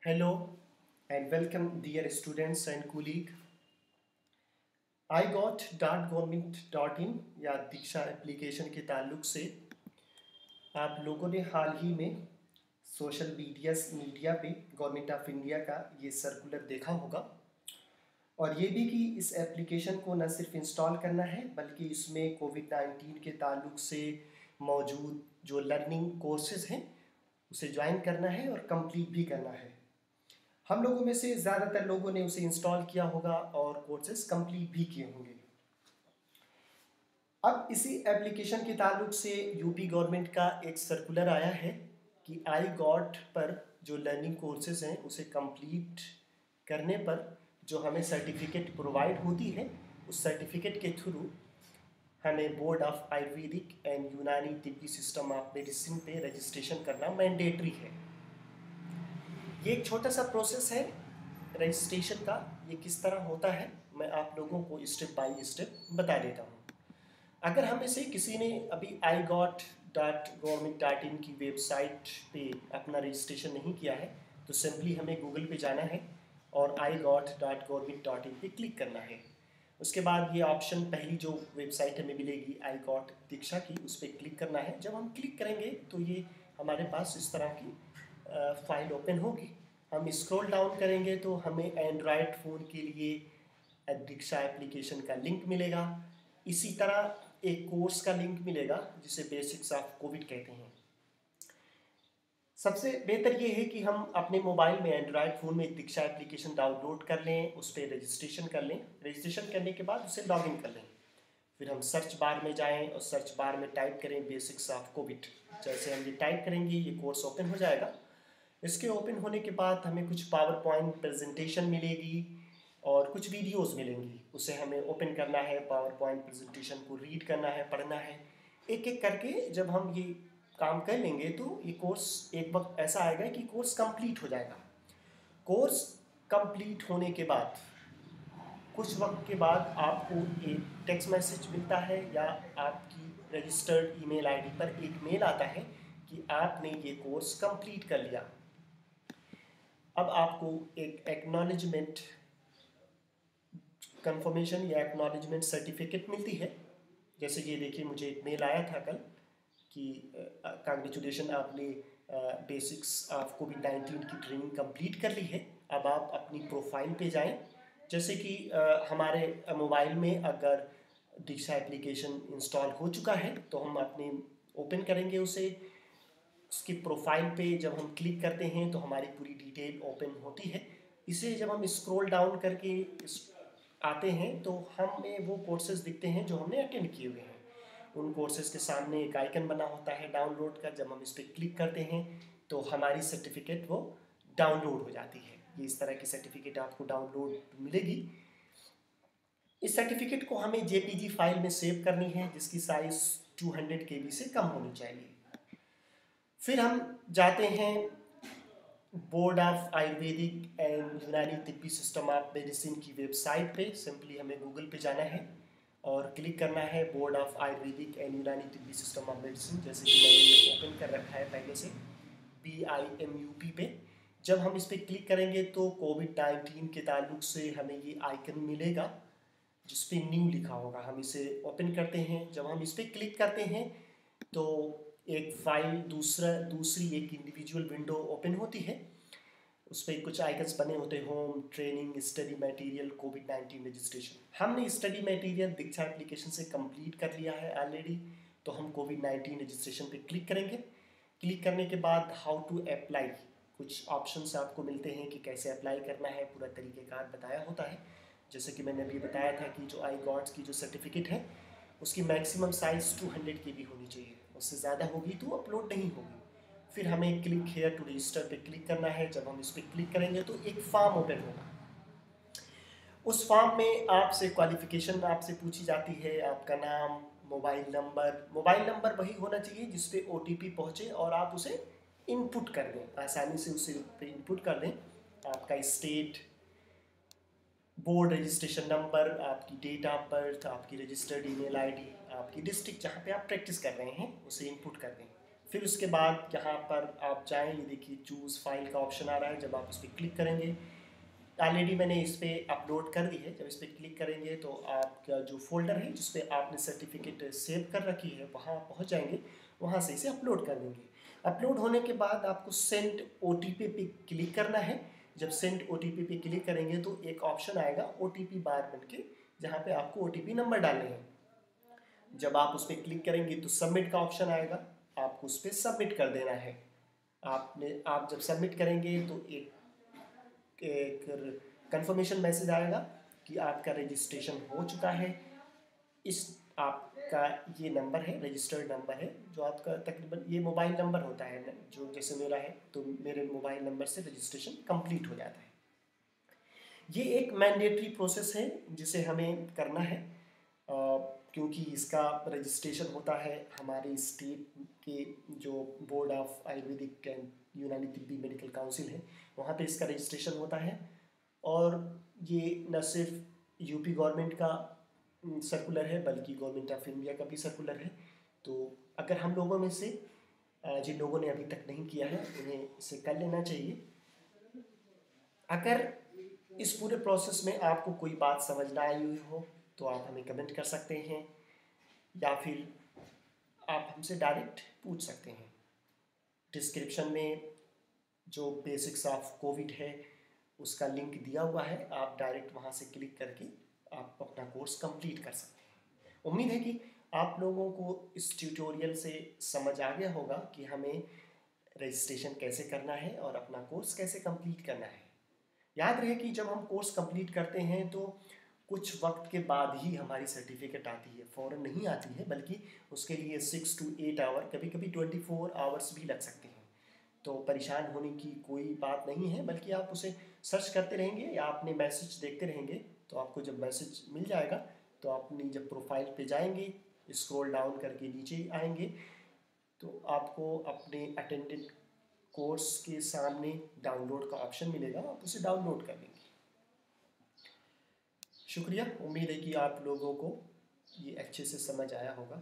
Hello and welcome dear students and colleague. igot.government.in या दीक्षा application के ताल्लुक से आप लोगों ने हाल ही में सोशल मीडिया पे गवर्नमेंट ऑफ इंडिया का ये सर्कुलर देखा होगा और ये भी कि इस एप्लीकेशन को न सिर्फ इंस्टॉल करना है बल्कि इसमें कोविड-19 के ताल्लुक से मौजूद जो लर्निंग कोर्सेज हैं उसे ज्वाइन करना है और कंप्लीट भी करना है। हम लोगों में से ज़्यादातर लोगों ने उसे इंस्टॉल किया होगा और कोर्सेज कंप्लीट भी किए होंगे। अब इसी एप्लीकेशन के ताल्लुक से यूपी गवर्नमेंट का एक सर्कुलर आया है कि आई गॉट पर जो लर्निंग कोर्सेज हैं उसे कंप्लीट करने पर जो हमें सर्टिफिकेट प्रोवाइड होती है उस सर्टिफिकेट के थ्रू हमें बोर्ड ऑफ आयुर्वेदिक एंड यूनानी तिब्बी सिस्टम ऑफ मेडिसिन पे रजिस्ट्रेशन करना मैंडेटरी है। ये एक छोटा सा प्रोसेस है रजिस्ट्रेशन का। ये किस तरह होता है मैं आप लोगों को स्टेप बाय स्टेप बता देता हूँ। अगर हम इसे किसी ने अभी igot.government.in की वेबसाइट पे अपना रजिस्ट्रेशन नहीं किया है तो सिंपली हमें गूगल पे जाना है और igot.government.in पे क्लिक करना है। उसके बाद ये ऑप्शन पहली जो वेबसाइट हमें मिलेगी igot दीक्षा की, उस पर क्लिक करना है। जब हम क्लिक करेंगे तो ये हमारे पास इस तरह की फाइल ओपन होगी। हम स्क्रॉल डाउन करेंगे तो हमें एंड्रॉयड फ़ोन के लिए दीक्षा एप्लीकेशन का लिंक मिलेगा। इसी तरह एक कोर्स का लिंक मिलेगा जिसे बेसिक्स ऑफ कोविड कहते हैं। सबसे बेहतर ये है कि हम अपने मोबाइल में एंड्रॉयड फ़ोन में दीक्षा एप्लीकेशन डाउनलोड कर लें, उस पर रजिस्ट्रेशन कर लें। रजिस्ट्रेशन करने के बाद उसे लॉगिन कर लें। फिर हम सर्च बार में जाएं और सर्च बार में टाइप करें बेसिक्स ऑफ कोविड। जैसे हम ये टाइप करेंगे ये कोर्स ओपन हो जाएगा। इसके ओपन होने के बाद हमें कुछ पावर पॉइंट प्रेजेंटेशन मिलेगी और कुछ वीडियोस मिलेंगी। उसे हमें ओपन करना है, पावर पॉइंट प्रेजेंटेशन को रीड करना है, पढ़ना है। एक एक करके जब हम ये काम कर लेंगे तो ये कोर्स एक वक्त ऐसा आएगा कि कोर्स कंप्लीट हो जाएगा। कोर्स कंप्लीट होने के बाद कुछ वक्त के बाद आपको एक टेक्स्ट मैसेज मिलता है या आपकी रजिस्टर्ड ईमेल आईडी पर एक मेल आता है कि आपने ये कोर्स कंप्लीट कर लिया। अब आपको एक एक्नॉलेजमेंट कंफर्मेशन या एक्नॉलेजमेंट सर्टिफिकेट मिलती है। जैसे ये देखिए, मुझे एक मेल आया था कल कि कांग्रेचुलेशन, आपने बेसिक्स ऑफ कोविड-19 की ट्रेनिंग कंप्लीट कर ली है। अब आप अपनी प्रोफाइल पे जाएं। जैसे कि हमारे मोबाइल में अगर दीक्षा एप्लीकेशन इंस्टॉल हो चुका है तो हम अपने ओपन करेंगे उसे। उसकी प्रोफाइल पे जब हम क्लिक करते हैं तो हमारी पूरी डिटेल ओपन होती है। इसे जब हम स्क्रॉल डाउन करके आते हैं तो हमें वो कोर्सेज दिखते हैं जो हमने अटेंड किए हुए हैं। उन कोर्सेज के सामने एक आइकन बना होता है डाउनलोड का। जब हम इस पर क्लिक करते हैं तो हमारी सर्टिफिकेट वो डाउनलोड हो जाती है। ये इस तरह की सर्टिफिकेट आपको डाउनलोड मिलेगी। इस सर्टिफिकेट को हमें जेपीजी फाइल में सेव करनी है जिसकी साइज 200 KB से कम होनी चाहिए। फिर हम जाते हैं बोर्ड ऑफ आयुर्वेदिक एंड यूनानी तिब्बी सिस्टम ऑफ मेडिसिन की वेबसाइट पे। सिंपली हमें गूगल पे जाना है और क्लिक करना है बोर्ड ऑफ आयुर्वेदिक एंड यूनानी तिब्बी सिस्टम ऑफ मेडिसिन। जैसे कि मैंने ये ओपन कर रखा है पहले से BIMUP पे। जब हम इस पर क्लिक करेंगे तो कोविड-19 के ताल्लुक से हमें ये आइकन मिलेगा जिस पे न्यू लिखा होगा। हम इसे ओपन करते हैं। जब हम इस पर क्लिक करते हैं तो एक फाइल दूसरी एक इंडिविजुअल विंडो ओपन होती है। उस पर कुछ आइकन्स बने होते हैं, होम, ट्रेनिंग, स्टडी मटेरियल, कोविड-19 रजिस्ट्रेशन। हमने स्टडी मटेरियल दीक्षा एप्लीकेशन से कंप्लीट कर लिया है ऑलरेडी, तो हम कोविड-19 रजिस्ट्रेशन पे क्लिक करेंगे। क्लिक करने के बाद हाउ टू अप्लाई, कुछ ऑप्शंस आपको मिलते हैं कि कैसे अप्लाई करना है। पूरा तरीक़ेकार बताया होता है। जैसे कि मैंने अभी बताया था कि जो igot की जो सर्टिफिकेट है उसकी मैक्सिमम साइज़ 200 KB होनी चाहिए। उससे ज़्यादा होगी तो अपलोड नहीं होगी। फिर हमें क्लिक हेयर टू रजिस्टर पे क्लिक करना है। जब हम इस पर क्लिक करेंगे तो एक फॉर्म ओपन होगा। उस फॉर्म में आपसे क्वालिफिकेशन आपसे पूछी जाती है, आपका नाम, मोबाइल नंबर वही होना चाहिए जिस पे OTP पहुँचे और आप उसे इनपुट कर दें, आसानी से उसे इनपुट कर दें। आपका स्टेट, बोर्ड रजिस्ट्रेशन नंबर, आपकी डेट ऑफ बर्थ, आपकी रजिस्टर्ड ईमेल आईडी, आपकी डिस्ट्रिक्ट जहाँ पे आप प्रैक्टिस कर रहे हैं उसे इनपुट कर दें। फिर उसके बाद यहाँ पर आप जाएँ, ये देखिए चूज़ फाइल का ऑप्शन आ रहा है। जब आप इस पर क्लिक करेंगे, ऑलरेडी मैंने इस पर अपलोड कर दी है। जब इस पर क्लिक करेंगे तो आपका जो फोल्डर है जिस पे आपने सर्टिफिकेट सेव कर रखी है वहाँ पहुँच जाएंगे, वहाँ से इसे अपलोड कर देंगे। अपलोड होने के बाद आपको सेंड OTP पे क्लिक करना है। जब सेंड OTP पे क्लिक करेंगे तो एक ऑप्शन आएगा OTP बार बन के, जहाँ पे आपको OTP नंबर डालने हैं। जब आप उस पर क्लिक करेंगे तो सबमिट का ऑप्शन आएगा, आपको उस पर सबमिट कर देना है। आप जब सबमिट करेंगे तो एक कंफर्मेशन मैसेज आएगा कि आपका रजिस्ट्रेशन हो चुका है। इस आपका ये नंबर है, रजिस्टर्ड नंबर है, जो आपका तकरीबन ये मोबाइल नंबर होता है ना, जो जैसे मेरा है तो मेरे मोबाइल नंबर से रजिस्ट्रेशन कंप्लीट हो जाता है। ये एक मैंडेटरी प्रोसेस है जिसे हमें करना है, क्योंकि इसका रजिस्ट्रेशन होता है हमारे स्टेट के जो बोर्ड ऑफ आयुर्वेदिक एंड यूनानी तिब्बी मेडिकल काउंसिल है, वहाँ पे इसका रजिस्ट्रेशन होता है। और ये न सिर्फ यूपी गवर्नमेंट का सर्कुलर है बल्कि गवर्नमेंट ऑफ इंडिया का भी सर्कुलर है। तो अगर हम लोगों में से जिन लोगों ने अभी तक नहीं किया है उन्हें इसे कर लेना चाहिए। अगर इस पूरे प्रोसेस में आपको कोई बात समझ ना आई हुई हो तो आप हमें कमेंट कर सकते हैं, या फिर आप हमसे डायरेक्ट पूछ सकते हैं। डिस्क्रिप्शन में जो बेसिक्स ऑफ कोविड है उसका लिंक दिया हुआ है, आप डायरेक्ट वहाँ से क्लिक करके आप अपना कोर्स कंप्लीट कर सकते हैं। उम्मीद है कि आप लोगों को इस ट्यूटोरियल से समझ आ गया होगा कि हमें रजिस्ट्रेशन कैसे करना है और अपना कोर्स कैसे कंप्लीट करना है। याद रहे कि जब हम कोर्स कंप्लीट करते हैं तो कुछ वक्त के बाद ही हमारी सर्टिफिकेट आती है, फ़ौरन नहीं आती है, बल्कि उसके लिए 6 to 8 आवर, कभी कभी 24 आवर्स भी लग सकते हैं। तो परेशान होने की कोई बात नहीं है, बल्कि आप उसे सर्च करते रहेंगे या अपने मैसेज देखते रहेंगे तो आपको जब मैसेज मिल जाएगा तो अपनी जब प्रोफाइल पे जाएंगे, स्क्रॉल डाउन करके नीचे आएंगे तो आपको अपने अटेंडेड कोर्स के सामने डाउनलोड का ऑप्शन मिलेगा, आप उसे डाउनलोड कर लेंगे। शुक्रिया, उम्मीद है कि आप लोगों को ये अच्छे से समझ आया होगा।